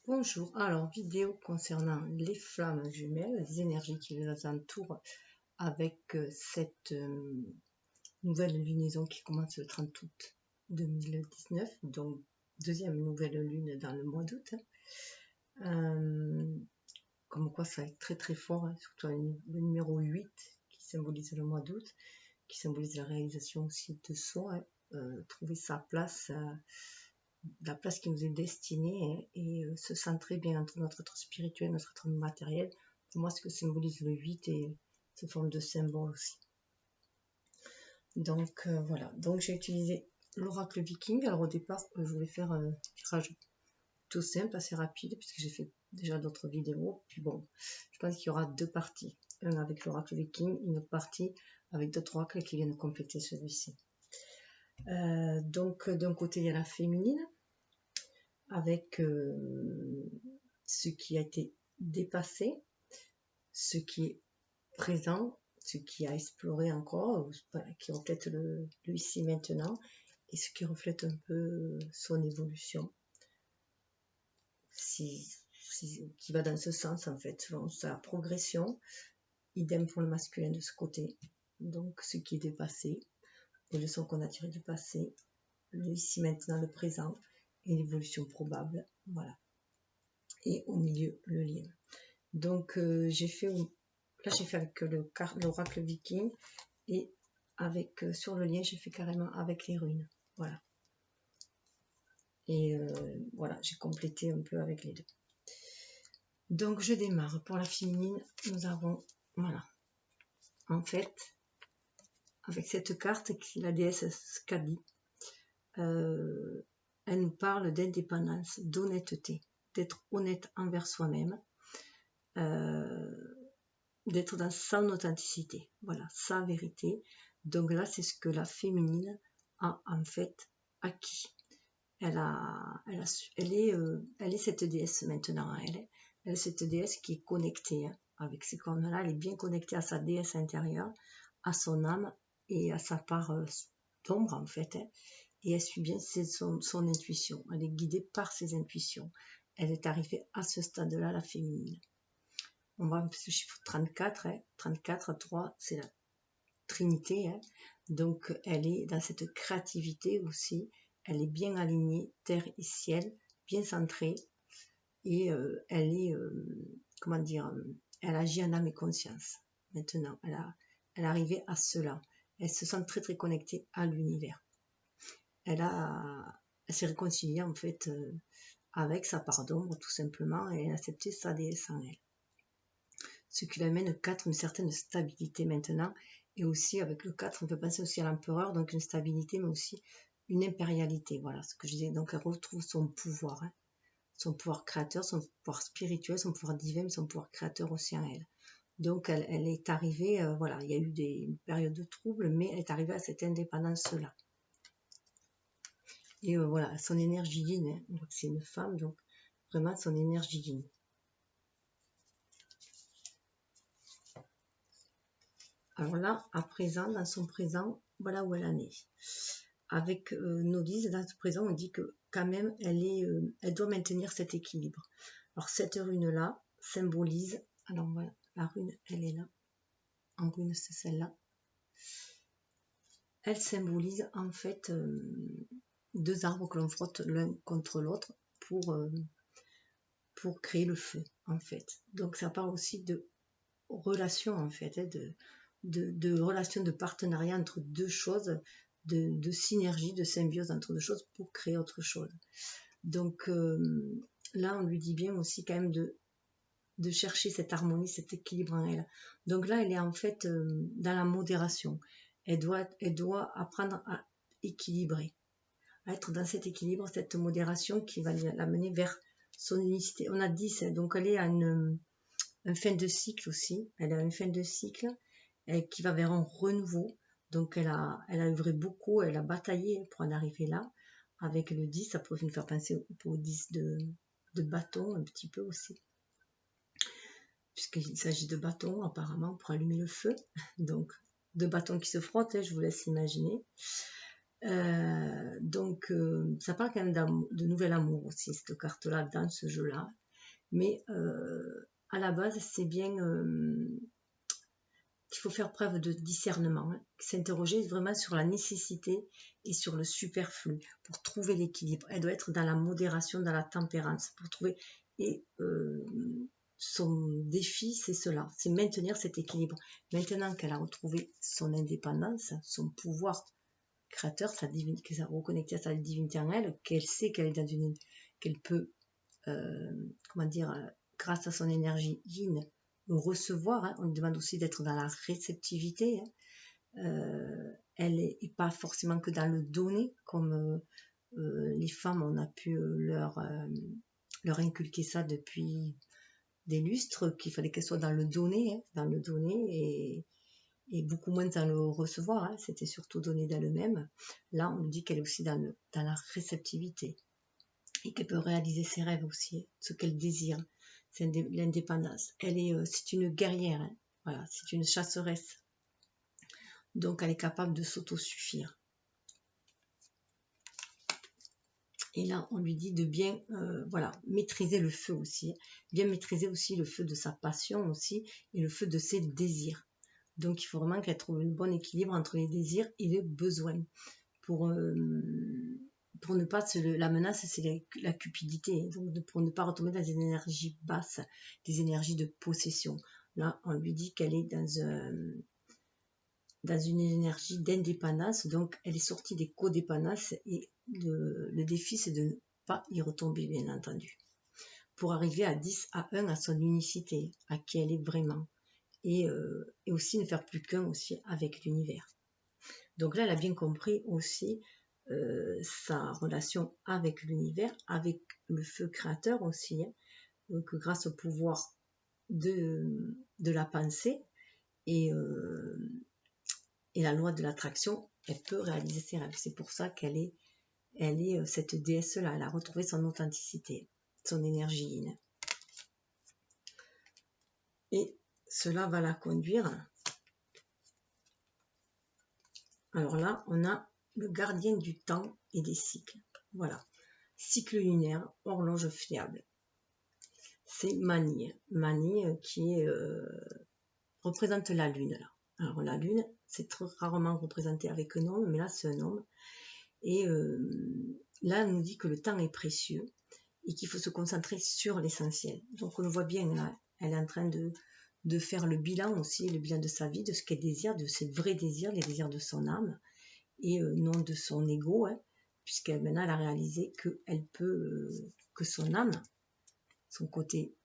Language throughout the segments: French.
Bonjour, alors vidéo concernant les flammes jumelles, les énergies qui les entourent avec cette nouvelle lunaison qui commence le 30 août 2019, donc deuxième nouvelle lune dans le mois d'août. Comme quoi ça va être très très fort, hein, surtout le numéro 8 qui symbolise le mois d'août, qui symbolise la réalisation aussi de soi, trouver sa place. La place qui nous est destinée et se centrer bien entre notre être spirituel et notre être matériel. Pour moi, ce que symbolise le 8 et sous forme de symbole aussi. Donc voilà, donc j'ai utilisé l'oracle viking. Alors au départ, je voulais faire un tirage tout simple, assez rapide, puisque j'ai fait déjà d'autres vidéos. Puis bon, je pense qu'il y aura deux parties. Un avec l'oracle viking, une autre partie avec d'autres oracles qui viennent compléter celui-ci. Donc d'un côté, il y a la féminine, avec ce qui a été dépassé, ce qui est présent, ce qui a exploré encore, qui reflète le ici maintenant, et ce qui reflète un peu son évolution, qui va dans ce sens en fait, selon sa progression. Idem pour le masculin de ce côté, donc ce qui est dépassé, les leçons qu'on a tirées du passé, le ici maintenant, le présent, et l'évolution probable, voilà. Et au milieu, le lien. Donc j'ai fait avec l'oracle viking, et avec sur le lien j'ai fait carrément avec les runes, voilà. Et voilà, j'ai complété un peu avec les deux. Donc je démarre. Pour la féminine, nous avons, voilà, en fait, avec cette carte qui est la déesse Skadi, elle nous parle d'indépendance, d'honnêteté, d'être honnête envers soi-même, d'être dans son authenticité, voilà, sa vérité. Donc là, c'est ce que la féminine a en fait acquis. Elle est cette déesse maintenant. Elle est cette déesse qui est connectée avec ces cornes-là. Elle est bien connectée à sa déesse intérieure, à son âme et à sa part d'ombre en fait. Et elle suit bien son intuition. Elle est guidée par ses intuitions. Elle est arrivée à ce stade-là, la féminine. On va ce chiffre 34, 34, 3, c'est la Trinité. Donc elle est dans cette créativité aussi. Elle est bien alignée, terre et ciel, bien centrée. Et elle est, comment dire, elle agit en âme et conscience. Maintenant, elle est arrivée à cela. Elle se sent très très connectée à l'univers. Elle s'est réconciliée en fait avec sa part d'ombre tout simplement, et elle a accepté sa déesse en elle. Ce qui l'amène 4, une certaine stabilité maintenant, et aussi avec le 4, on peut penser aussi à l'empereur, donc une stabilité, mais aussi une impérialité, voilà ce que je disais. Donc elle retrouve son pouvoir créateur, son pouvoir spirituel, son pouvoir divin, mais son pouvoir créateur aussi en elle. Donc elle est arrivée, voilà, il y a eu une période de trouble, mais elle est arrivée à cette indépendance-là. Et voilà, son énergie yin, c'est une femme, donc vraiment son énergie yin. Alors là, à présent, dans son présent, voilà où elle en est. Avec nos guises, dans ce présent, on dit que quand même, elle doit maintenir cet équilibre. Alors cette rune-là symbolise, alors voilà, la rune, elle est là. En rune, c'est celle-là. Elle symbolise en fait deux arbres que l'on frotte l'un contre l'autre pour créer le feu, en fait. Donc ça parle aussi de relation, en fait, de relation de partenariat entre deux choses, de synergie, de symbiose entre deux choses pour créer autre chose. Donc là, on lui dit bien aussi quand même de chercher cette harmonie, cet équilibre en elle. Donc là, elle est en fait dans la modération. Elle doit apprendre à équilibrer, à être dans cet équilibre, cette modération qui va l'amener vers son unicité. On a 10, donc elle est à une fin de cycle aussi. Elle a une fin de cycle qui va vers un renouveau. Donc elle a œuvré beaucoup, elle a bataillé pour en arriver là. Avec le 10, ça pourrait nous faire penser au 10 de bâton un petit peu aussi. Puisqu'il s'agit de bâtons apparemment pour allumer le feu. Donc de bâtons qui se frottent, je vous laisse imaginer. Donc, ça parle quand même de nouvel amour aussi, cette carte-là, dans ce jeu-là. Mais à la base, c'est bien qu'il faut faire preuve de discernement, hein, s'interroger vraiment sur la nécessité et sur le superflu pour trouver l'équilibre. Elle doit être dans la modération, dans la tempérance, pour trouver... Et son défi, c'est cela, c'est maintenir cet équilibre. Maintenant qu'elle a retrouvé son indépendance, son pouvoir créateur, qu'elle s'est reconnectée à sa divinité en elle, qu'elle sait qu'elle est dans une... qu'elle peut, comment dire, grâce à son énergie yin, recevoir, hein. On lui demande aussi d'être dans la réceptivité, hein. Elle n'est pas forcément que dans le donner, comme les femmes, on a pu leur inculquer ça depuis des lustres, qu'il fallait qu'elle soit dans le donner, hein, dans le donner, et beaucoup moins dans le recevoir, hein. C'était surtout donner d'elle-même. Là, on nous dit qu'elle est aussi dans la réceptivité, et qu'elle peut réaliser ses rêves aussi, ce qu'elle désire. C'est l'indépendance. C'est une guerrière, hein. Voilà, c'est une chasseresse. Donc, elle est capable de s'autosuffire. Et là, on lui dit de bien, voilà, maîtriser le feu aussi, bien maîtriser aussi le feu de sa passion aussi, et le feu de ses désirs. Donc, il faut vraiment qu'elle trouve un bon équilibre entre les désirs et les besoins. Pour ne pas la menace, c'est la cupidité, donc pour ne pas retomber dans des énergies basses, des énergies de possession. Là, on lui dit qu'elle est dans une énergie d'indépendance, donc elle est sortie des codépendances, et le défi, c'est de ne pas y retomber, bien entendu, pour arriver à 10 à 1 à son unicité, à qui elle est vraiment, et aussi ne faire plus qu'un aussi avec l'univers. Donc là, elle a bien compris aussi sa relation avec l'univers, avec le feu créateur aussi, hein, que grâce au pouvoir de la pensée et la loi de l'attraction, elle peut réaliser ses rêves. C'est pour ça qu'elle est cette déesse-là. Elle a retrouvé son authenticité, son énergie. Et cela va la conduire. Alors là, on a le gardien du temps et des cycles. Voilà. Cycle lunaire, horloge fiable. C'est Mani. Mani qui représente la lune. Là. Alors la lune, c'est très rarement représenté avec un homme, mais là c'est un homme. Et là, elle nous dit que le temps est précieux et qu'il faut se concentrer sur l'essentiel. Donc on le voit bien là, elle est en train de faire le bilan aussi, le bilan de sa vie, de ce qu'elle désire, de ses vrais désirs, les désirs de son âme, et non de son ego, hein, puisqu'elle maintenant elle a réalisé qu'elle peut, que son âme, son côté,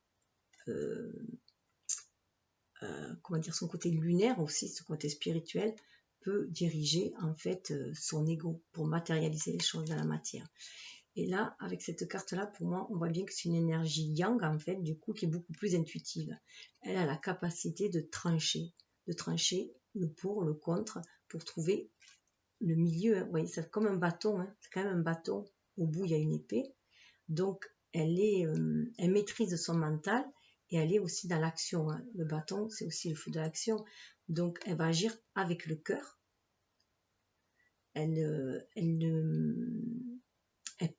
comment dire, son côté lunaire aussi, son côté spirituel, peut diriger en fait son ego pour matérialiser les choses dans la matière. Et là, avec cette carte-là, pour moi, on voit bien que c'est une énergie yang, en fait, du coup, qui est beaucoup plus intuitive. Elle a la capacité de trancher le pour, le contre, pour trouver le milieu. Hein. Vous voyez, c'est comme un bâton, hein. C'est quand même un bâton. Au bout, il y a une épée. Donc, elle maîtrise son mental et elle est aussi dans l'action. Hein. Le bâton, c'est aussi le feu de l'action. Donc, elle va agir avec le cœur. Elle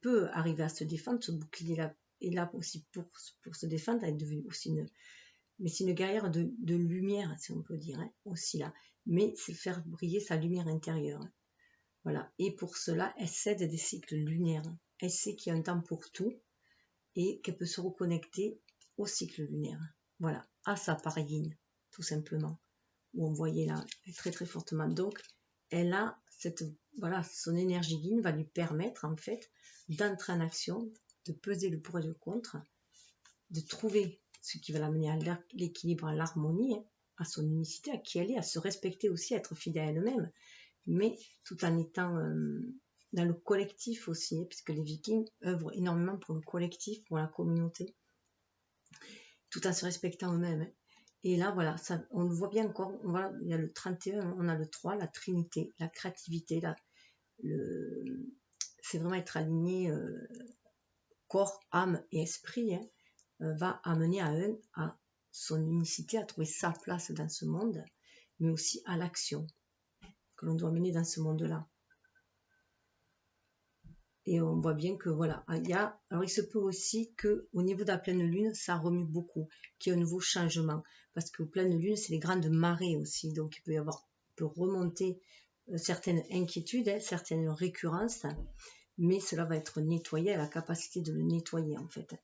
peut arriver à se défendre. Ce bouclier-là est là aussi pour se défendre. Elle est devenue aussi mais c'est une guerrière de lumière, si on peut dire, hein, aussi là. Mais c'est faire briller sa lumière intérieure. Hein. Voilà. Et pour cela, elle cède des cycles lunaires. Elle sait qu'il y a un temps pour tout et qu'elle peut se reconnecter au cycle lunaire. Voilà, à sa part yin, tout simplement. Où on voyait là très très fortement. Donc, elle a son énergie yin va lui permettre en fait d'entrer en action, de peser le pour et le contre, de trouver ce qui va l'amener à l'équilibre, à l'harmonie, hein, à son unicité, à qui elle est, à se respecter aussi, à être fidèle à elle-même, mais tout en étant dans le collectif aussi, hein, puisque les Vikings œuvrent énormément pour le collectif, pour la communauté, tout en se respectant eux-mêmes. Hein. Et là, voilà, ça, on le voit bien encore, il y a le 31, on a le 3, la trinité, la créativité, c'est vraiment être aligné corps, âme et esprit, hein, va amener à son unicité, à trouver sa place dans ce monde, mais aussi à l'action que l'on doit mener dans ce monde-là. Et on voit bien que voilà, alors il se peut aussi que au niveau de la pleine lune, ça remue beaucoup, qu'il y ait un nouveau changement. Parce que pleine lune, c'est les grandes marées aussi. Donc il peut remonter certaines inquiétudes, hein, certaines récurrences, mais cela va être nettoyé, à la capacité de le nettoyer en fait.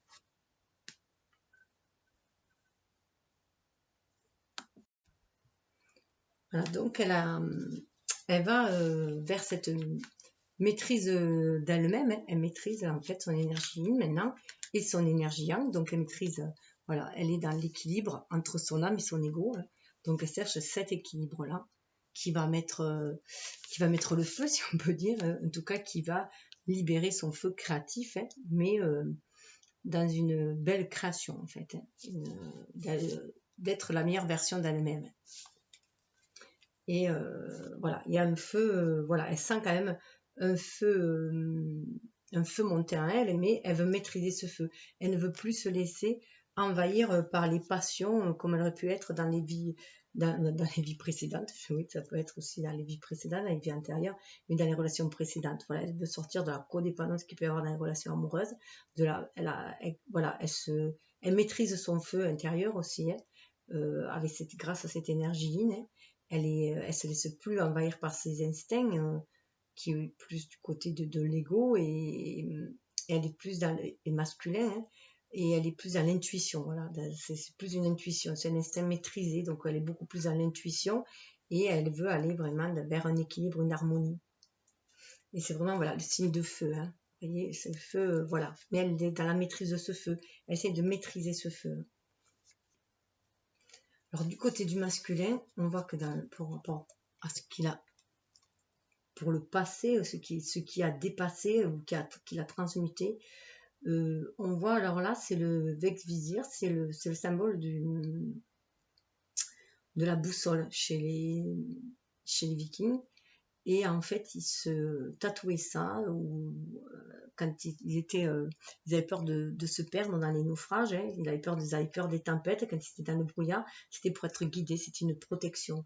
Voilà, donc elle va vers cette maîtrise d'elle-même, hein. Elle maîtrise en fait son énergie yin maintenant et son énergie yang, donc elle maîtrise, voilà, elle est dans l'équilibre entre son âme et son ego, hein. Donc elle cherche cet équilibre-là qui va mettre le feu, si on peut dire, en tout cas qui va libérer son feu créatif, hein, mais dans une belle création en fait, hein, d'être la meilleure version d'elle-même. Et voilà, il y a un feu, voilà, elle sent quand même un feu, un feu monter en elle, mais elle veut maîtriser ce feu. Elle ne veut plus se laisser envahir par les passions comme elle aurait pu être dans les vies, dans les vies précédentes. Oui, ça peut être aussi dans les vies précédentes, dans les vies antérieures, mais dans les relations précédentes. Voilà, elle veut sortir de la codépendance qu'il peut y avoir dans les relations amoureuses. Voilà, elle maîtrise son feu intérieur aussi, hein, grâce à cette énergie yin, hein. Elle se laisse plus envahir par ses instincts, qui est plus du côté de l'ego, et elle est plus dans le masculin, hein, et elle est plus dans l'intuition. Voilà, c'est plus une intuition, c'est un instinct maîtrisé, donc elle est beaucoup plus dans l'intuition et elle veut aller vraiment vers un équilibre, une harmonie. Et c'est vraiment voilà le signe de feu, hein. Vous voyez, c'est le feu, voilà. Mais elle est dans la maîtrise de ce feu. Elle essaie de maîtriser ce feu. Alors du côté du masculin, on voit que pour rapport à ce qu'il a pour le passé, ce qui a dépassé ou qu'il a transmuté, on voit alors là, c'est le Vex-Vizir, c'est le symbole de la boussole chez les Vikings. Et en fait, il se tatouait ça, ou quand ils avaient peur de se perdre dans les naufrages, hein, ils avaient peur des tempêtes, quand ils étaient dans le brouillard, c'était pour être guidé, c'était une protection.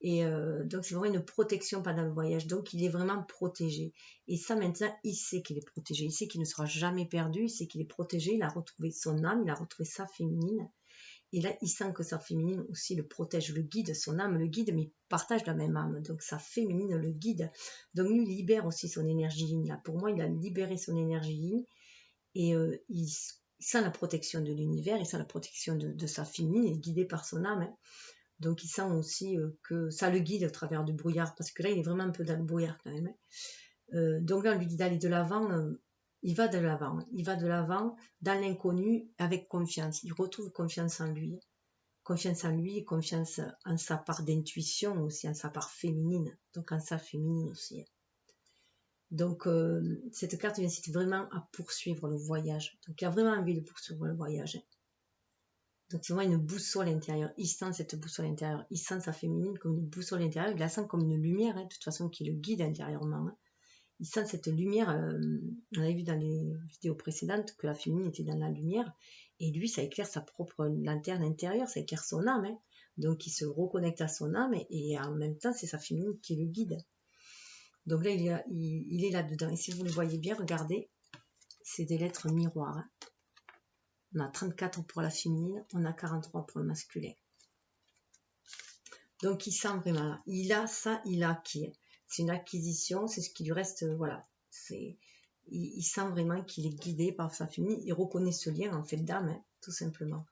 Et donc c'est vraiment une protection pendant le voyage, donc il est vraiment protégé. Et ça maintenant, il sait qu'il est protégé, il sait qu'il ne sera jamais perdu, il sait qu'il est protégé, il a retrouvé son âme, il a retrouvé sa féminine. Et là, il sent que sa féminine aussi le protège, le guide, son âme le guide, mais il partage la même âme. Donc sa féminine le guide. Donc lui libère aussi son énergie yin. Là, pour moi, il a libéré son énergie yin. Et il sent la protection de l'univers, il sent la protection de sa féminine, il est guidé par son âme, hein. Donc il sent aussi que ça le guide à travers du brouillard, parce que là, il est vraiment un peu dans le brouillard quand même, hein. Donc là, on lui dit d'aller de l'avant. Il va de l'avant, il va de l'avant dans l'inconnu avec confiance. Il retrouve confiance en lui et confiance en sa part d'intuition aussi, en sa part féminine, donc en sa féminine aussi. Donc cette carte incite vraiment à poursuivre le voyage. Donc il a vraiment envie de poursuivre le voyage. Donc c'est vraiment une boussole intérieure. Il sent cette boussole intérieure. Il sent sa féminine comme une boussole intérieure. Il la sent comme une lumière, hein, de toute façon, qui le guide intérieurement, hein. Il sent cette lumière. On avait vu dans les vidéos précédentes que la féminine était dans la lumière. Et lui, ça éclaire sa propre lanterne intérieure. Ça éclaire son âme, hein. Donc il se reconnecte à son âme. Et en même temps, c'est sa féminine qui le guide. Donc là, il est là-dedans. Et si vous le voyez bien, regardez. C'est des lettres miroirs, hein. On a 34 pour la féminine, on a 43 pour le masculin. Donc il sent vraiment, il a ça, il a acquis. C'est une acquisition, c'est ce qui lui reste, voilà. Il sent vraiment qu'il est guidé par sa féminine, il reconnaît ce lien en fait d'âme, hein, tout simplement.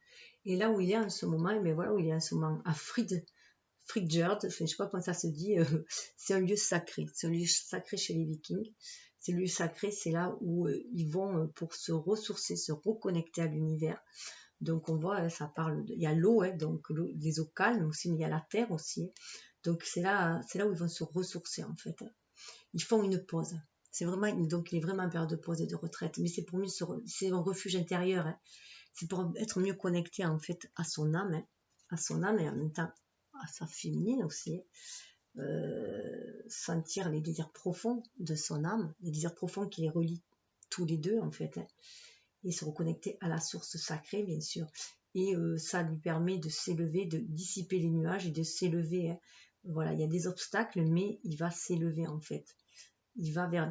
Et là où il est en ce moment, mais voilà où il est en ce moment, à Fridjord, je ne sais pas comment ça se dit, c'est un lieu sacré, c'est un lieu sacré chez les Vikings. Ces lieux sacrés, c'est là où ils vont pour se ressourcer, se reconnecter à l'univers. Donc on voit, ça parle, il y a l'eau, hein, donc les eaux calmes aussi, mais il y a la terre aussi. Donc c'est là où ils vont se ressourcer en fait. Ils font une pause. C'est vraiment, donc il est vraiment en période de pause et de retraite. Mais c'est pour mieux, c'est un refuge intérieur, hein. C'est pour être mieux connecté en fait à son âme, hein, et en même temps à sa féminine aussi. Sentir les désirs profonds de son âme, les désirs profonds qui les relient tous les deux en fait, hein, et se reconnecter à la source sacrée bien sûr. Et ça lui permet de s'élever, de dissiper les nuages et de s'élever, hein. Voilà, il y a des obstacles, mais il va s'élever en fait. Il va vers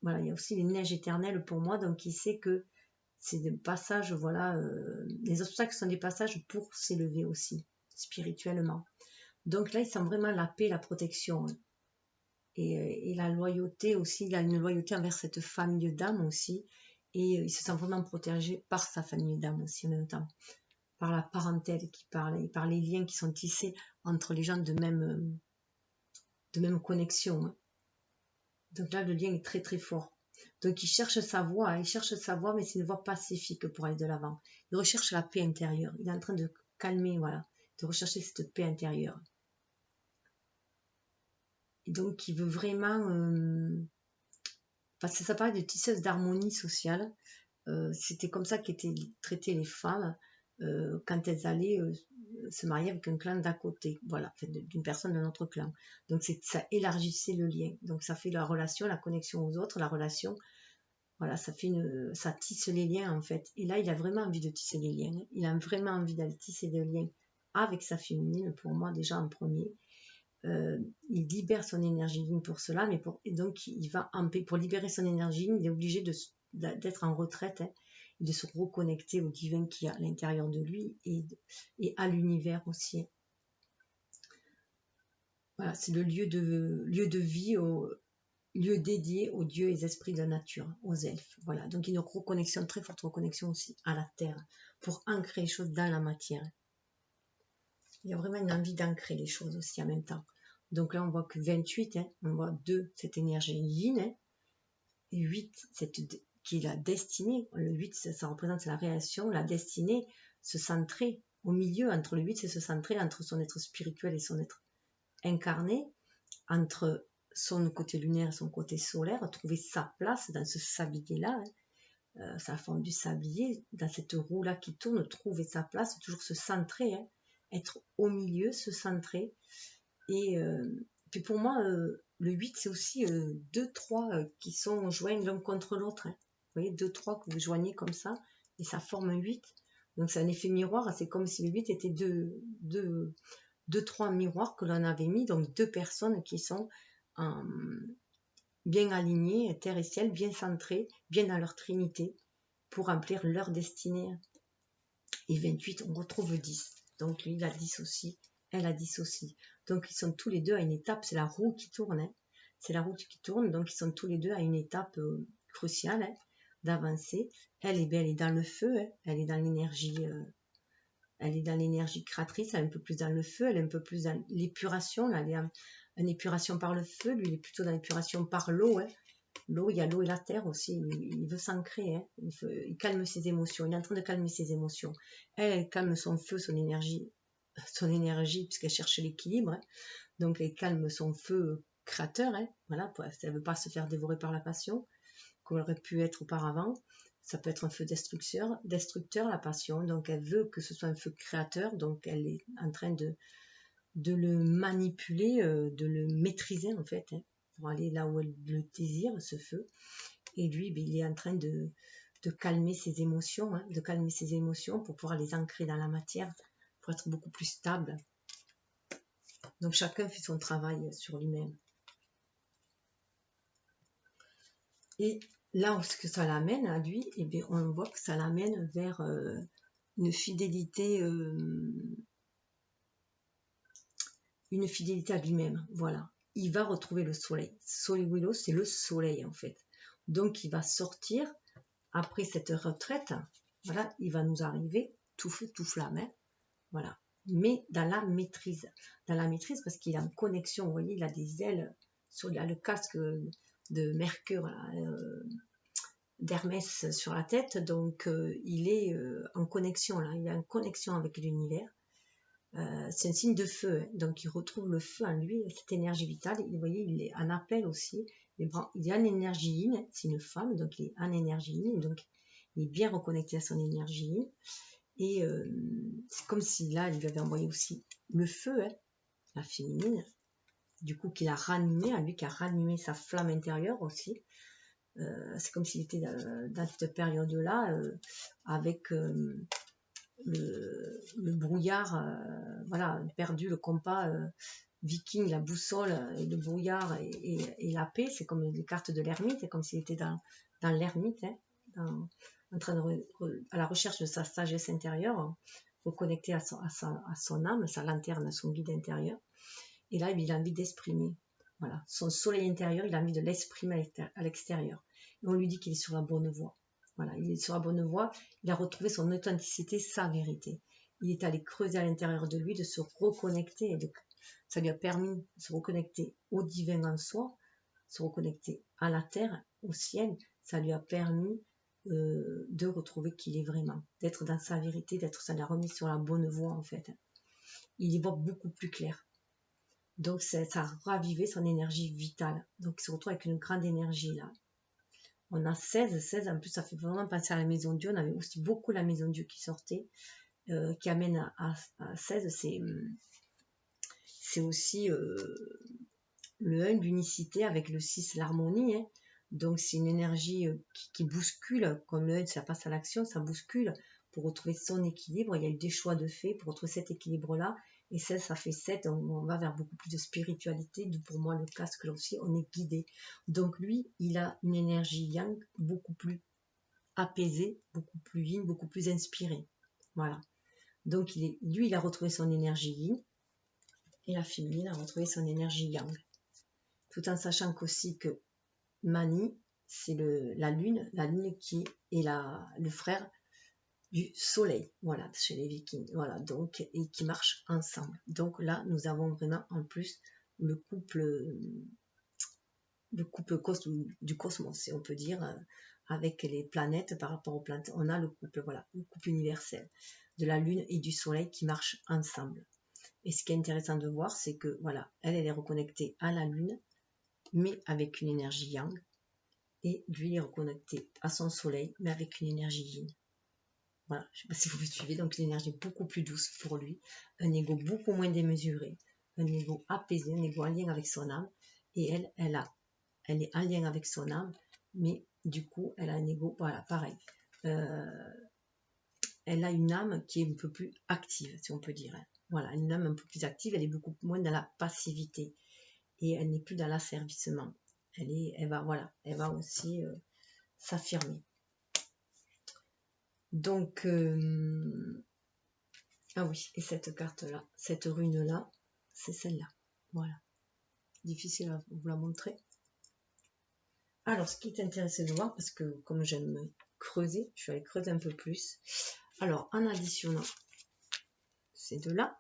voilà, il y a aussi les neiges éternelles pour moi, donc il sait que c'est des passages, voilà, les obstacles sont des passages pour s'élever aussi, spirituellement. Donc là, il sent vraiment la paix, la protection, hein. Et la loyauté aussi, il a une loyauté envers cette famille d'âmes aussi, et il se sent vraiment protégé par sa famille d'âmes aussi en même temps, par la parentèle qui parle, et par les liens qui sont tissés entre les gens de même connexion, hein. Donc là, le lien est très très fort. Donc il cherche sa voie, hein, mais c'est une voie pacifique pour aller de l'avant. Il recherche la paix intérieure. Il est en train de calmer, voilà, de rechercher cette paix intérieure. Et donc il veut vraiment, parce que ça parle de tisseuse d'harmonie sociale. C'était comme ça qu'étaient traitées les femmes quand elles allaient se marier avec un clan d'à côté, voilà, d'une personne d'un autre clan. Donc ça élargissait le lien. Donc ça fait la relation, la connexion aux autres, la relation. Voilà, ça tisse les liens en fait. Et là, il a vraiment envie de tisser les liens. Il a vraiment envie d'aller tisser des liens avec sa féminine, pour moi déjà en premier. Il libère son énergie ligne pour cela, et donc il va en paix. Pour libérer son énergie ligne, il est obligé d'être en retraite, hein, et de se reconnecter au divin qui est à l'intérieur de lui et à l'univers aussi. Voilà, c'est le lieu de vie, lieu dédié aux dieux et esprits de la nature, aux elfes. Voilà, donc il y a une reconnexion, très forte reconnexion aussi à la terre, pour ancrer les choses dans la matière. Il y a vraiment une envie d'ancrer les choses aussi en même temps. Donc là, on voit que 28, hein, on voit 2, cette énergie yin, hein, et 8, qui est la destinée. Le 8, ça représente la réaction, la destinée, se centrer au milieu. Entre le 8, c'est se centrer entre son être spirituel et son être incarné, entre son côté lunaire et son côté solaire, trouver sa place dans ce sablier-là, hein, sa forme du sablier, dans cette roue-là qui tourne, trouver sa place, toujours se centrer, hein, être au milieu, se centrer. Et puis pour moi, le 8, c'est aussi 2-3 qui sont joints l'un contre l'autre, hein. Vous voyez, 2-3 que vous joignez comme ça, et ça forme un 8. Donc c'est un effet miroir, c'est comme si le 8 était 2-3 miroirs que l'on avait mis, donc 2 personnes qui sont bien alignées, terre et ciel, bien centrées, bien dans leur trinité, pour remplir leur destinée. Et 28, on retrouve 10. Donc lui, il a 10 aussi, elle a 10 aussi. Donc ils sont tous les deux à une étape, c'est la roue qui tourne, hein. C'est la roue qui tourne, donc ils sont tous les deux à une étape cruciale, hein, d'avancer. Elle est dans le feu, hein, elle est dans l'énergie créatrice, elle est un peu plus dans le feu, elle est un peu plus dans l'épuration, là, elle est en épuration par le feu, lui il est plutôt dans l'épuration par l'eau, hein. L'eau, il y a l'eau et la terre aussi, il veut s'ancrer, hein. Il calme ses émotions, il est en train de calmer ses émotions. Elle calme son feu, son énergie, puisqu'elle cherche l'équilibre, hein. Donc elle calme son feu créateur, hein. Voilà, elle ne veut pas se faire dévorer par la passion, comme elle aurait pu être auparavant. Ça peut être un feu destructeur, la passion, donc elle veut que ce soit un feu créateur, donc elle est en train de le manipuler, de le maîtriser en fait, hein, pour aller là où elle le désire, ce feu. Et lui, il est en train de calmer ses émotions, hein, pour pouvoir les ancrer dans la matière, pour être beaucoup plus stable. Donc chacun fait son travail sur lui-même. Et là où ce que ça l'amène à lui, eh bien, on voit que ça l'amène vers une fidélité à lui-même. Voilà. Il va retrouver le soleil. Soleil Willow, c'est le soleil en fait. Donc il va sortir après cette retraite. Voilà, il va nous arriver tout feu, tout flamme, hein. Voilà. Mais dans la maîtrise. Dans la maîtrise parce qu'il est en connexion. Vous voyez, il a des ailes. Il a le casque de Mercure, d'Hermès sur la tête. Donc il est en connexion là. Il est en connexion avec l'univers. C'est un signe de feu, hein. Donc il retrouve le feu en lui, cette énergie vitale. Vous voyez, il est en appel aussi. Il est en énergie yin, c'est une femme, donc il est en énergie yin, donc il est bien reconnecté à son énergie yin. Et c'est comme si là, il lui avait envoyé aussi le feu, hein, la féminine, du coup qu'il a ranimé, à lui qui a ranimé sa flamme intérieure aussi. C'est comme s'il était dans cette période-là avec le brouillard, voilà, perdu le compas viking, la boussole, et le brouillard et la paix. C'est comme les cartes de l'ermite, comme s'il était dans l'ermite, hein, en train à la recherche de sa sagesse intérieure, reconnecté à son âme, sa lanterne, son guide intérieur. Et là, il a envie d'exprimer. Voilà, son soleil intérieur, il a envie de l'exprimer à l'extérieur. Et on lui dit qu'il est sur la bonne voie. Voilà, il est sur la bonne voie, il a retrouvé son authenticité, sa vérité. Il est allé creuser à l'intérieur de lui, de se reconnecter. Ça lui a permis de se reconnecter au divin en soi, se reconnecter à la terre, au ciel. Ça lui a permis de retrouver qui il est vraiment, d'être dans sa vérité, ça l'a remis sur la bonne voie en fait. Il y voit beaucoup plus clair. Donc ça a ravivé son énergie vitale. Donc il se retrouve avec une grande énergie là. On a 16, en plus ça fait vraiment penser à la maison Dieu. On avait aussi beaucoup la maison Dieu qui sortait, qui amène à 16. C'est aussi le 1, l'unicité, avec le 6, l'harmonie. Hein. Donc c'est une énergie qui bouscule, comme le 1, ça passe à l'action, ça bouscule pour retrouver son équilibre. Il y a eu des choix de fait pour retrouver cet équilibre-là. Et 16, ça fait 7, on va vers beaucoup plus de spiritualité. Pour moi, le casque, là aussi, on est guidé. Donc lui, il a une énergie yang beaucoup plus apaisée, beaucoup plus yin, beaucoup plus inspirée. Voilà. Donc lui, il a retrouvé son énergie yin. Et la féminine a retrouvé son énergie yang. Tout en sachant qu'aussi que Mani, c'est la lune qui est le frère du soleil, voilà, chez les Vikings, voilà, donc, et qui marchent ensemble. Donc là, nous avons vraiment en plus le couple du cosmos, si on peut dire, avec les planètes par rapport aux planètes. On a le couple, voilà, le couple universel de la lune et du soleil qui marchent ensemble. Et ce qui est intéressant de voir, c'est que voilà, elle est reconnectée à la lune, mais avec une énergie yang, et lui est reconnecté à son soleil, mais avec une énergie yin. Voilà, je ne sais pas si vous me suivez, donc une énergie beaucoup plus douce pour lui, un ego beaucoup moins démesuré, un ego apaisé, un ego en lien avec son âme, et elle est en lien avec son âme, mais du coup, elle a un ego, voilà, pareil. Elle a une âme qui est un peu plus active, si on peut dire. Voilà, une âme un peu plus active, elle est beaucoup moins dans la passivité, et elle n'est plus dans l'asservissement. Elle va aussi s'affirmer. Donc, ah oui, et cette carte-là, cette rune-là, c'est celle-là. Voilà. Difficile à vous la montrer. Alors, ce qui est intéressant de voir, parce que comme j'aime creuser, je vais aller creuser un peu plus. Alors, en additionnant ces deux-là,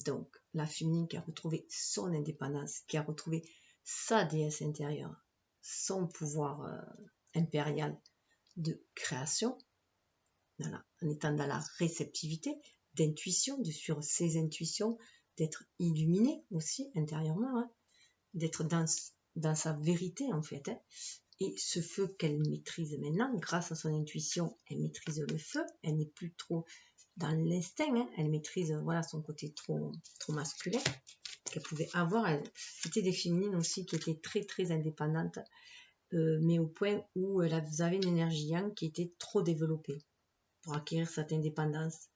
donc la féminine qui a retrouvé son indépendance, qui a retrouvé sa déesse intérieure, son pouvoir impérial de création, voilà, en étant dans la réceptivité, d'intuition, de suivre ses intuitions, d'être illuminé aussi intérieurement, hein, d'être dans sa vérité en fait. Hein. Et ce feu qu'elle maîtrise maintenant, grâce à son intuition, elle maîtrise le feu, elle n'est plus trop dans l'instinct, hein, elle maîtrise voilà, son côté trop masculin qu'elle pouvait avoir. C'était des féminines aussi qui étaient très très indépendantes, mais au point où elles avaient une énergie yang qui était trop développée pour acquérir cette indépendance.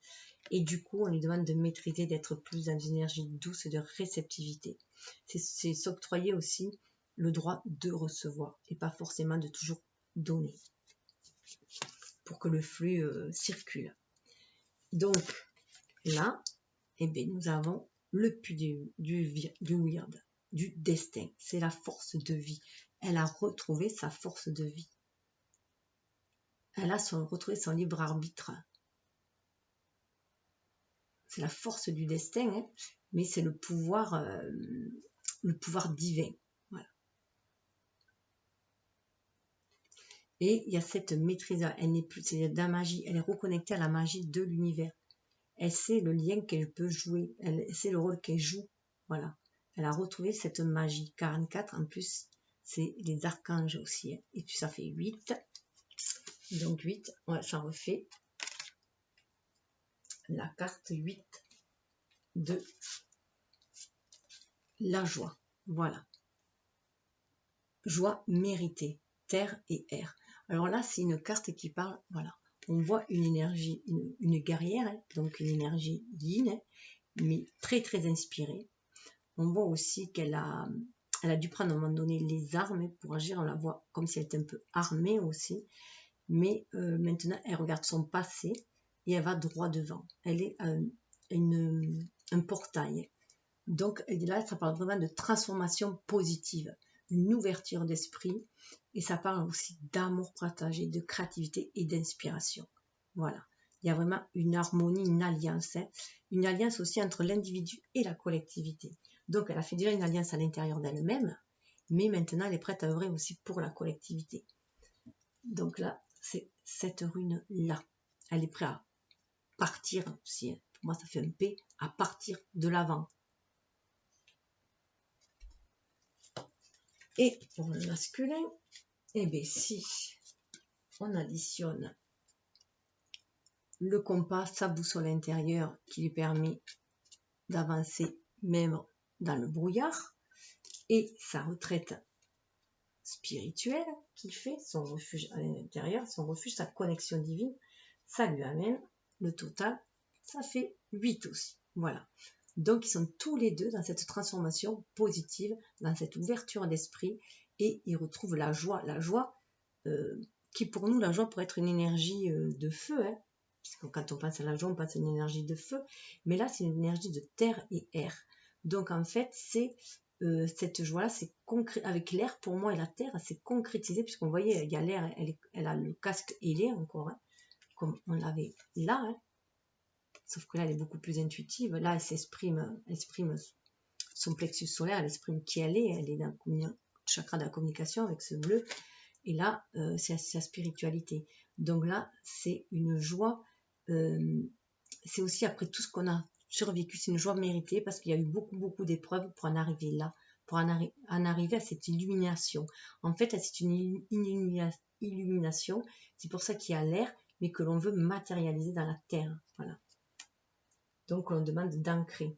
Et du coup, on lui demande de maîtriser, d'être plus dans une énergie douce de réceptivité. C'est s'octroyer aussi le droit de recevoir et pas forcément de toujours donner pour que le flux circule. Donc là, eh bien, nous avons le puits du weird, du destin. C'est la force de vie. Elle a retrouvé sa force de vie. Elle a retrouvé son libre arbitre. C'est la force du destin, hein, mais c'est le pouvoir divin. Voilà. Et il y a cette maîtrise, elle n'est plus, c'est de la magie, elle est reconnectée à la magie de l'univers. Elle sait le lien qu'elle peut jouer, elle sait le rôle qu'elle joue. Voilà. Elle a retrouvé cette magie. 44, en plus, c'est les archanges aussi. Hein. Et puis ça fait 8. Donc 8, ouais, ça refait la carte 8 de la joie. Voilà. Joie méritée, terre et air. Alors là, c'est une carte qui parle, voilà, on voit une énergie, une guerrière, hein, donc une énergie yin, hein, mais très très inspirée. On voit aussi qu'elle a dû prendre à un moment donné les armes pour agir. On la voit comme si elle était un peu armée aussi. Mais maintenant, elle regarde son passé et elle va droit devant. Elle est un portail. Donc là, ça parle vraiment de transformation positive, une ouverture d'esprit. Et ça parle aussi d'amour partagé, de créativité et d'inspiration. Voilà. Il y a vraiment une harmonie, une alliance. Hein. Une alliance aussi entre l'individu et la collectivité. Donc, elle a fait déjà une alliance à l'intérieur d'elle-même, mais maintenant, elle est prête à œuvrer aussi pour la collectivité. Donc là, c'est cette rune-là. Elle est prête à partir aussi. Pour moi, ça fait un P, à partir de l'avant. Et pour le masculin, eh bien, si on additionne le compas, sa boussole intérieure qui lui permet d'avancer même dans le brouillard, et sa retraite spirituelle qu'il fait, son refuge à l'intérieur, son refuge, sa connexion divine, ça lui amène le total, ça fait 8 aussi. Voilà. Donc ils sont tous les deux dans cette transformation positive, dans cette ouverture d'esprit, et ils retrouvent la joie qui pour nous, la joie pourrait être une énergie de feu, hein, parce que quand on pense à la joie, on pense à une énergie de feu, mais là c'est une énergie de terre et air. Donc en fait, c'est cette joie-là, c'est concret avec l'air pour moi et la terre, c'est concrétisé, puisqu'on voyait, il y a l'air, elle a le casque ailé encore, hein, comme on l'avait là, hein, sauf que là elle est beaucoup plus intuitive, là elle exprime son plexus solaire, elle exprime qui elle est dans le chakra de la communication avec ce bleu, et là c'est sa spiritualité. Donc là c'est une joie, c'est aussi après tout ce qu'on a survécu, c'est une joie méritée parce qu'il y a eu beaucoup d'épreuves pour en arriver là, pour en arriver à cette illumination. En fait, c'est une illumination, c'est pour ça qu'il y a l'air, mais que l'on veut matérialiser dans la terre. Voilà. Donc on demande d'ancrer.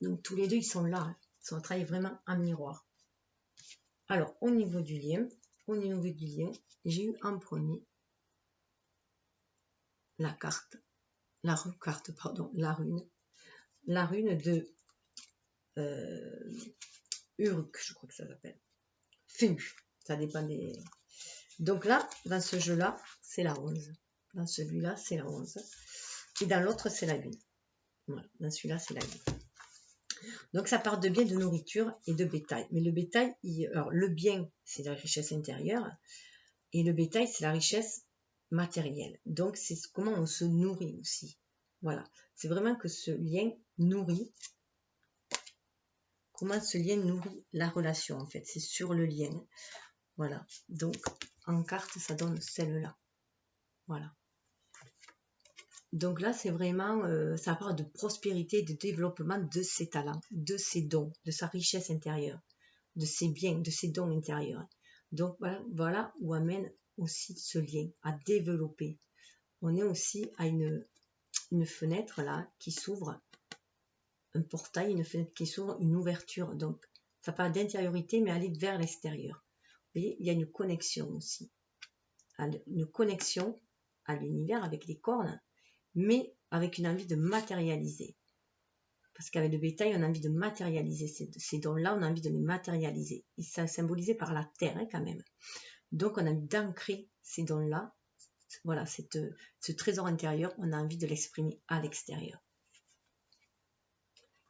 Donc tous les deux, ils sont là, hein. Ils sont travaillés vraiment en miroir. Alors, au niveau du lien, j'ai eu en premier la rune de Uruk, je crois que ça s'appelle. Fému, ça dépend des... Donc là, dans ce jeu-là, c'est la 11. Dans celui-là, c'est la 11. Et dans l'autre, c'est la lune. Voilà, dans celui-là, c'est la lune. Donc ça part de bien de nourriture et de bétail. Mais le bétail, alors le bien, c'est la richesse intérieure. Et le bétail, c'est la richesse matérielle. Donc c'est comment on se nourrit aussi. Voilà. C'est vraiment que ce lien nourrit. Comment ce lien nourrit la relation, en fait. C'est sur le lien. Voilà. Donc, en carte, ça donne celle-là. Voilà. Donc là, c'est vraiment, ça parle de prospérité, de développement de ses talents, de ses dons, de sa richesse intérieure, de ses biens, de ses dons intérieurs. Donc voilà où amène aussi ce lien à développer. On est aussi à une fenêtre là qui s'ouvre, un portail, une fenêtre qui s'ouvre, une ouverture. Donc ça parle d'intériorité, mais aller vers l'extérieur. Vous voyez, il y a une connexion aussi, une connexion à l'univers avec les cornes, mais avec une envie de matérialiser. Parce qu'avec le bétail, on a envie de matérialiser ces dons-là, on a envie de les matérialiser. Et ça est symbolisé par la terre, hein, quand même. Donc, on a envie d'ancrer ces dons-là. Voilà, ce trésor intérieur, on a envie de l'exprimer à l'extérieur.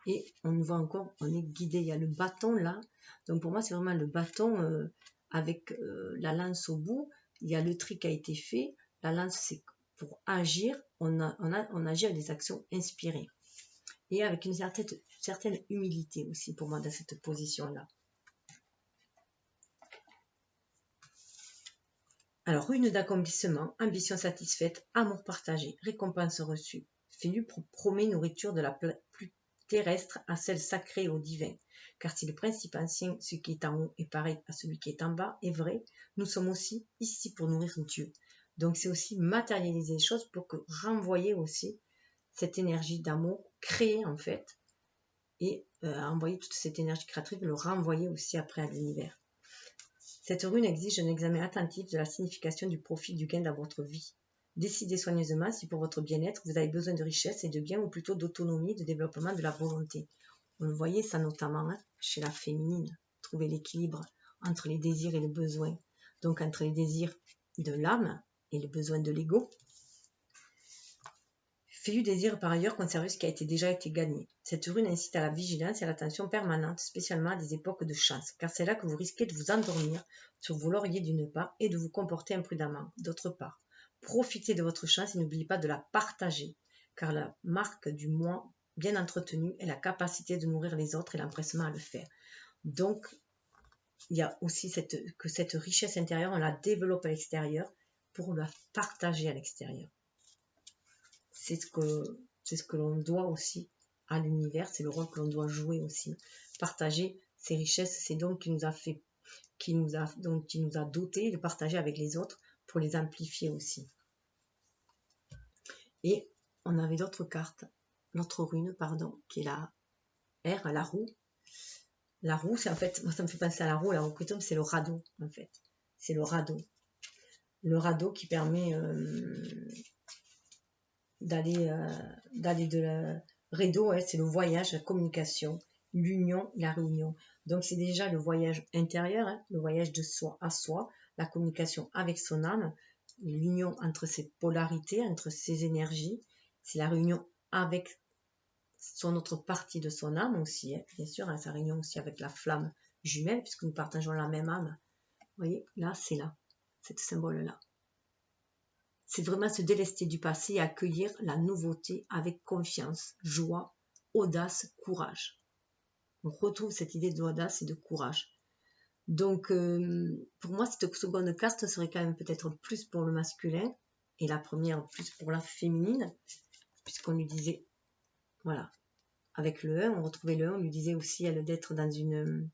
Et on voit encore, on est guidé. Il y a le bâton là. Donc, pour moi, c'est vraiment le bâton avec la lance au bout. Il y a le tri qui a été fait. La lance, c'est pour agir. On agit à des actions inspirées. Et avec une certaine humilité aussi pour moi dans cette position-là. Alors, rune d'accomplissement, ambition satisfaite, amour partagé, récompense reçue. Félu promet nourriture de la plus terrestre à celle sacrée au divin. Car si le principe ancien, ce qui est en haut, est pareil à celui qui est en bas, est vrai, nous sommes aussi ici pour nourrir Dieu. Donc, c'est aussi matérialiser les choses pour que renvoyer aussi cette énergie d'amour créée en fait, et envoyer toute cette énergie créatrice, le renvoyer aussi après à l'univers. Cette rune exige un examen attentif de la signification du profit du gain dans votre vie. Décidez soigneusement si pour votre bien-être, vous avez besoin de richesse et de bien ou plutôt d'autonomie, de développement de la volonté. Vous le voyez ça notamment chez la féminine. Trouver l'équilibre entre les désirs et les besoins. Donc entre les désirs de l'âme et les besoins de l'ego. Félu désire par ailleurs conserver ce qui a déjà été gagné. Cette rune incite à la vigilance et à l'attention permanente, spécialement à des époques de chance, car c'est là que vous risquez de vous endormir sur vos lauriers d'une part et de vous comporter imprudemment d'autre part. Profitez de votre chance et n'oubliez pas de la partager, car la marque du moi bien entretenu est la capacité de nourrir les autres et l'empressement à le faire. Donc, il y a aussi cette richesse intérieure, on la développe à l'extérieur pour la partager à l'extérieur. C'est ce que l'on doit aussi à l'univers, c'est le rôle que l'on doit jouer aussi. Partager ces richesses, ces dons qui nous a dotés, de partager avec les autres pour les amplifier aussi. Et on avait d'autres cartes, notre rune, pardon, qui est la R, la roue. La roue, c'est en fait, moi ça me fait penser à la roue c'est le radeau en fait. C'est le radeau. Le radeau qui permet d'aller de la rideau, c'est le voyage, la communication, l'union, la réunion. Donc c'est déjà le voyage intérieur, le voyage de soi à soi, la communication avec son âme, l'union entre ses polarités, entre ses énergies, c'est la réunion avec son autre partie de son âme aussi, bien sûr, sa réunion aussi avec la flamme jumelle, puisque nous partageons la même âme. Vous voyez, là, c'est là, ce symbole-là. C'est vraiment se délester du passé et accueillir la nouveauté avec confiance, joie, audace, courage. On retrouve cette idée d'audace et de courage. Donc, pour moi, cette seconde carte serait quand même peut-être plus pour le masculin et la première plus pour la féminine, puisqu'on lui disait, voilà, avec le 1, on retrouvait le 1, on lui disait aussi, elle, d'être dans une...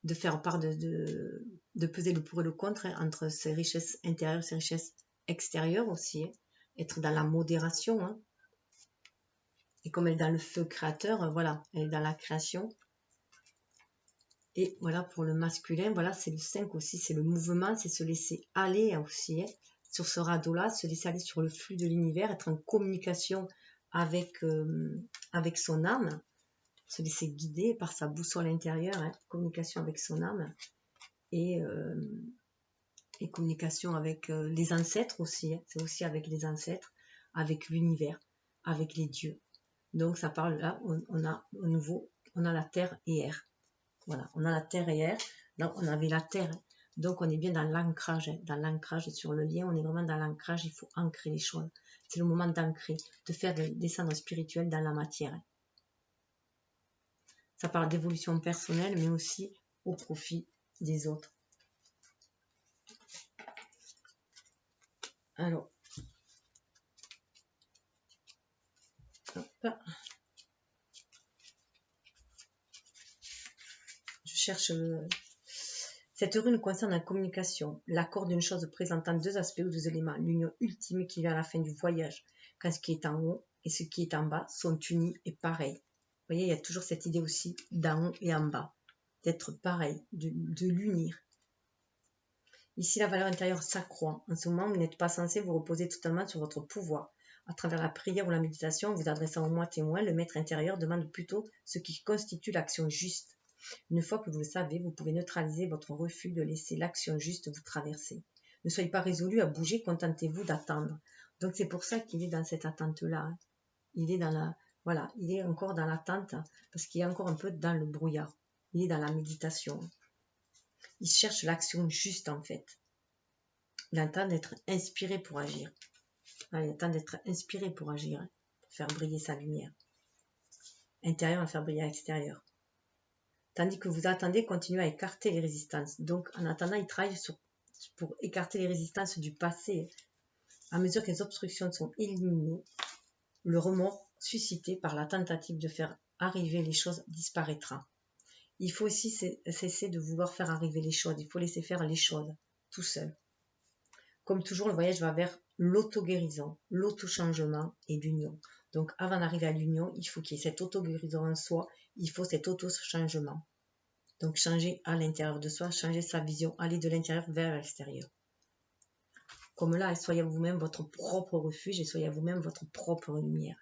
de faire part de peser le pour et le contre entre ses richesses intérieures, ses richesses extérieures aussi, être dans la modération, et comme elle est dans le feu créateur, voilà, elle est dans la création. Et voilà, pour le masculin, voilà, c'est le 5 aussi, c'est le mouvement, c'est se laisser aller aussi, sur ce radeau-là, se laisser aller sur le flux de l'univers, être en communication avec son âme, se laisser guider par sa boussole intérieure, communication avec son âme, et communication avec les ancêtres aussi, c'est aussi avec les ancêtres, avec l'univers, avec les dieux. Donc ça parle là, on a au nouveau, on a la terre et air. Voilà, on a la terre et air. Là, on avait la terre. Donc on est bien dans l'ancrage, sur le lien, on est vraiment dans l'ancrage, il faut ancrer les choses. C'est le moment d'ancrer, de faire descendre spirituel dans la matière. Ça parle d'évolution personnelle, mais aussi au profit des autres. Alors, hop. Je cherche cette rune concerne la communication, l'accord d'une chose présentant deux aspects ou deux éléments, l'union ultime qui vient à la fin du voyage, quand ce qui est en haut et ce qui est en bas sont unis et pareils. Vous voyez, il y a toujours cette idée aussi d'en haut et en bas, d'être pareil, de l'unir. Ici, la valeur intérieure s'accroît. En ce moment, vous n'êtes pas censé vous reposer totalement sur votre pouvoir. À travers la prière ou la méditation, vous adressant au moi témoin, le maître intérieur demande plutôt ce qui constitue l'action juste. Une fois que vous le savez, vous pouvez neutraliser votre refus de laisser l'action juste vous traverser. Ne soyez pas résolu à bouger, contentez-vous d'attendre. Donc c'est pour ça qu'il est dans cette attente-là. Il est dans la, voilà, il est encore dans l'attente parce qu'il est encore un peu dans le brouillard. Il est dans la méditation. Il cherche l'action juste en fait. Il attend d'être inspiré pour agir. Il attend d'être inspiré pour agir, pour faire briller sa lumière. Intérieur à faire briller à l'extérieur. Tandis que vous attendez, continuez à écarter les résistances. Donc, en attendant, il travaille pour écarter les résistances du passé. À mesure que les obstructions sont éliminées, le remords suscité par la tentative de faire arriver les choses disparaîtra. Il faut aussi cesser de vouloir faire arriver les choses. Il faut laisser faire les choses tout seul. Comme toujours, le voyage va vers l'auto-guérison, l'auto-changement et l'union. Donc, avant d'arriver à l'union, il faut qu'il y ait cette auto-guérison en soi, il faut cet auto-changement. Donc, changer à l'intérieur de soi, changer sa vision, aller de l'intérieur vers l'extérieur. Comme là, soyez vous-même votre propre refuge et soyez vous-même votre propre lumière.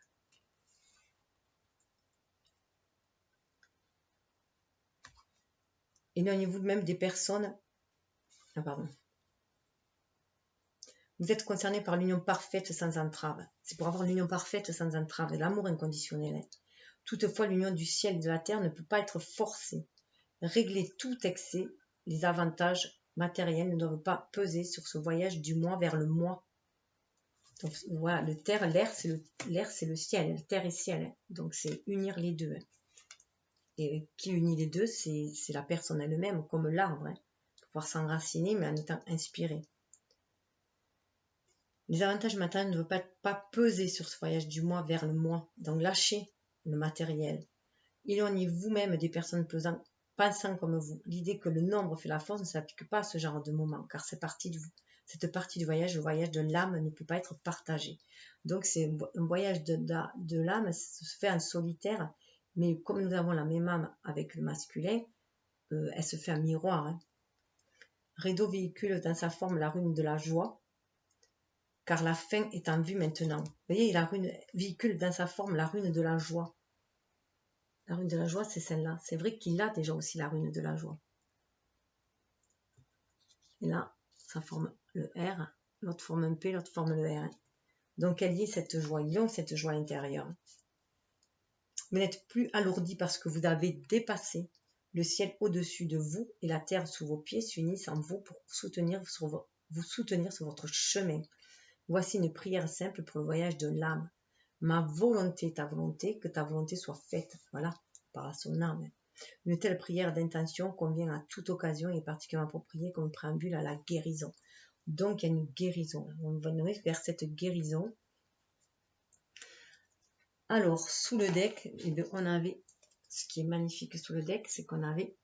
Éloignez-vous même des personnes. Ah, pardon. Vous êtes concerné par l'union parfaite sans entrave. C'est pour avoir l'union parfaite sans entrave, l'amour inconditionnel. Toutefois, l'union du ciel et de la terre ne peut pas être forcée. Régler tout excès, les avantages matériels ne doivent pas peser sur ce voyage du moi vers le moi. Donc voilà, l'air c'est le ciel, la terre et ciel. Donc c'est unir les deux. Et qui unit les deux, c'est la personne elle-même, comme l'arbre, pour pouvoir s'enraciner, mais en étant inspiré. Les avantages matériels ne doivent pas peser sur ce voyage du moi vers le moi. Donc lâchez le matériel. Éloignez vous-même des personnes pensant comme vous. L'idée que le nombre fait la force ne s'applique pas à ce genre de moment, car cette partie du voyage, le voyage de l'âme, ne peut pas être partagé. Donc c'est un voyage de l'âme, ça se fait en solitaire, mais comme nous avons la même âme avec le masculin, elle se fait en miroir. Rideau véhicule dans sa forme la rune de la joie, car la fin est en vue maintenant. Vous voyez, la rune véhicule dans sa forme la rune de la joie. La rune de la joie, c'est celle-là. C'est vrai qu'il a déjà aussi la rune de la joie. Et là, ça forme le R, l'autre forme un P, l'autre forme le R. Donc, elle y est cette joie, ils ont cette joie intérieure. Vous n'êtes plus alourdi parce que vous avez dépassé. Le ciel au-dessus de vous et la terre sous vos pieds s'unissent en vous pour vous soutenir sur votre chemin. Voici une prière simple pour le voyage de l'âme. Ma volonté, ta volonté, que ta volonté soit faite. Voilà, par son âme. Une telle prière d'intention convient à toute occasion et est particulièrement appropriée comme préambule à la guérison. Donc, il y a une guérison. On va aller vers cette guérison. Alors, sous le deck, on avait, ce qui est magnifique sous le deck, c'est qu'on avait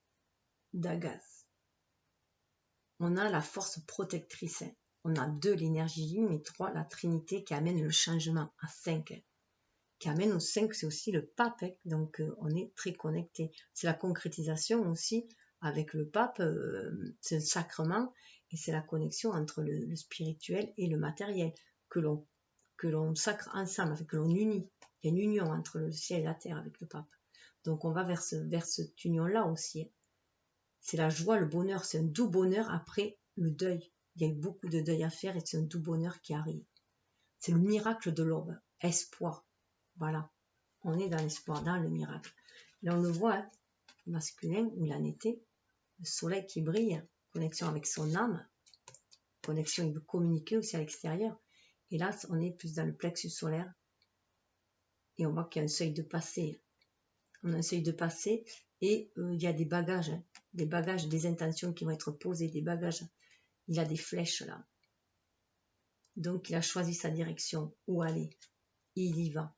Dagas. On a la force protectrice. On a 2, l'énergie ligne, et 3, la Trinité qui amène le changement à 5. Qui amène au 5, c'est aussi le pape. Donc, on est très connecté. C'est la concrétisation aussi avec le pape. C'est le sacrement et c'est la connexion entre le spirituel et le matériel que l'on sacre ensemble, que l'on unit. Il y a une union entre le ciel et la terre avec le pape. Donc, on va vers cette union-là aussi. C'est la joie, le bonheur. C'est un doux bonheur après le deuil. Il y a eu beaucoup de deuil à faire et c'est un doux bonheur qui arrive. C'est le miracle de l'aube. Espoir. Voilà. On est dans l'espoir, dans le miracle. Là, on le voit, masculin, où il en était. Le soleil qui brille, connexion avec son âme. Connexion, il veut communiquer aussi à l'extérieur. Et là, on est plus dans le plexus solaire. Et on voit qu'il y a un seuil de passé. On a un seuil de passé et il y a des bagages, des intentions qui vont être posées, des bagages. Il a des flèches là. Donc, il a choisi sa direction, où aller. Il y va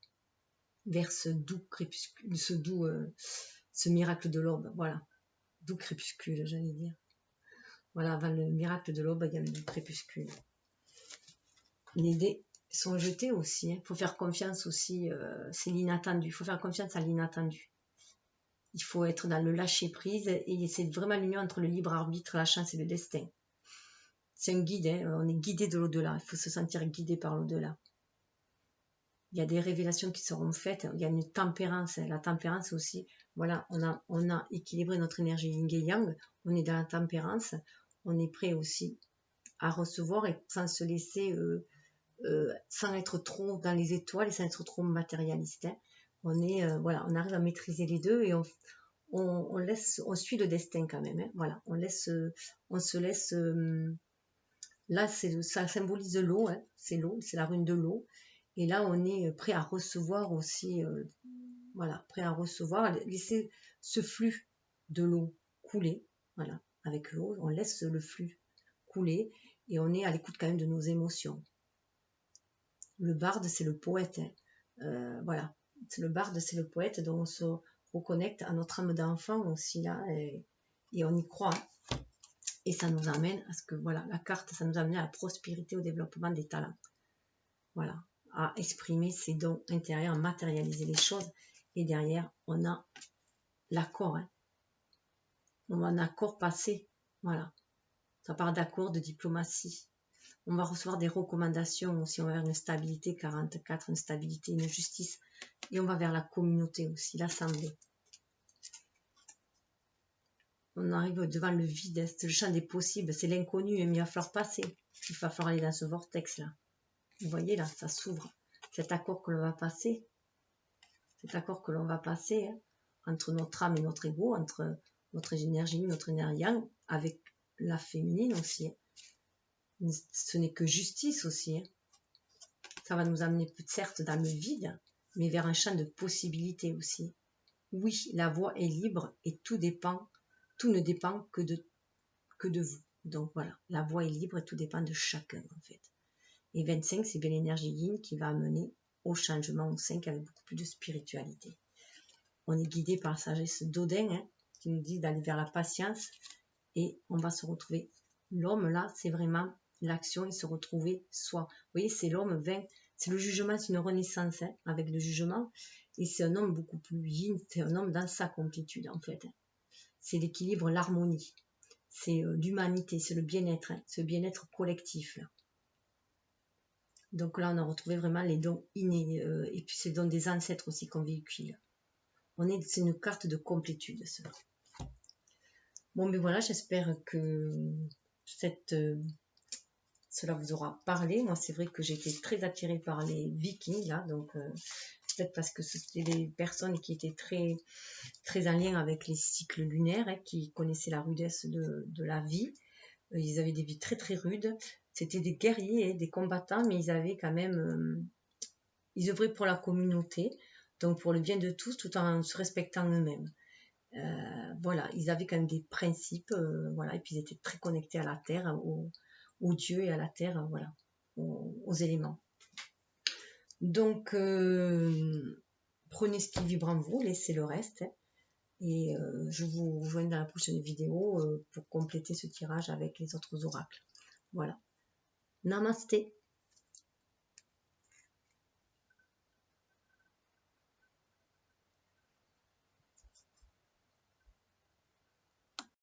vers ce doux crépuscule, ce miracle de l'aube. Voilà, doux crépuscule, j'allais dire. Voilà, avant le miracle de l'aube, il y a le doux crépuscule. Les dés sont jetés aussi. Il faut faire confiance aussi, c'est l'inattendu. Il faut faire confiance à l'inattendu. Il faut être dans le lâcher-prise et c'est vraiment l'union entre le libre arbitre, la chance et le destin. C'est un guide, on est guidé de l'au-delà. Il faut se sentir guidé par l'au-delà. Il y a des révélations qui seront faites. Il y a une tempérance. La tempérance aussi, voilà, on a équilibré notre énergie yin et yang. On est dans la tempérance. On est prêt aussi à recevoir et sans se laisser, sans être trop dans les étoiles et sans être trop matérialiste. On est, voilà, on arrive à maîtriser les deux et on suit le destin quand même. Voilà, on se laisse. Là, ça symbolise l'eau. C'est l'eau, c'est la rune de l'eau. Et là, on est prêt à recevoir aussi, voilà, prêt à recevoir, laisser ce flux de l'eau couler, voilà, avec l'eau, on laisse le flux couler et on est à l'écoute quand même de nos émotions. Le barde, c'est le poète, voilà, le barde, c'est le poète, donc on se reconnecte à notre âme d'enfant aussi là, et on y croit. Et ça nous amène à ce que, voilà, la carte, ça nous amène à la prospérité, au développement des talents. Voilà, à exprimer ses dons intérieurs, à matérialiser les choses. Et derrière, on a l'accord. On a un accord passé. Voilà. Ça part d'accord, de diplomatie. On va recevoir des recommandations aussi, on va vers une stabilité, 44, une stabilité, une justice. Et on va vers la communauté aussi, l'assemblée. On arrive devant le vide, c'est le champ des possibles, c'est l'inconnu, mais il va falloir passer. Il va falloir aller dans ce vortex-là. Vous voyez là, ça s'ouvre. Cet accord que l'on va passer, hein, entre notre âme et notre ego, entre notre énergie, notre énergie yang, avec la féminine aussi. Hein. Ce n'est que justice aussi. Hein. Ça va nous amener certes dans le vide, mais vers un champ de possibilités aussi. Oui, la voie est libre et tout ne dépend que de vous. Donc voilà, la voie est libre et tout dépend de chacun en fait. Et 25, c'est bien l'énergie yin qui va amener au changement au 5 avec beaucoup plus de spiritualité. On est guidé par la sagesse d'Odin, hein, qui nous dit d'aller vers la patience et on va se retrouver. L'homme là, c'est vraiment l'action et se retrouver soi. Vous voyez, c'est l'homme 20, c'est le jugement, c'est une renaissance hein, avec le jugement. Et c'est un homme beaucoup plus yin, c'est un homme dans sa complétude en fait. C'est l'équilibre, l'harmonie, c'est l'humanité, c'est le bien-être, hein, ce bien-être collectif là. Donc là, on a retrouvé vraiment les dons innés et puis c'est les dons des ancêtres aussi qu'on véhicule. C'est une carte de complétude, cela. Bon, mais voilà, j'espère que cela vous aura parlé. Moi, c'est vrai que j'ai été très attirée par les Vikings, là, donc peut-être parce que c'était des personnes qui étaient très, très en lien avec les cycles lunaires, hein, qui connaissaient la rudesse de la vie. Ils avaient des vies très, très rudes. C'était des guerriers, hein, des combattants, mais ils avaient quand même... ils œuvraient pour la communauté, donc pour le bien de tous, tout en se respectant eux-mêmes. Voilà, ils avaient quand même des principes, voilà, et puis ils étaient très connectés à la terre, aux dieux et à la terre, voilà, aux éléments. Donc, prenez ce qui vibre en vous, laissez le reste, hein, et je vous rejoins dans la prochaine vidéo pour compléter ce tirage avec les autres oracles. Voilà. Namasté.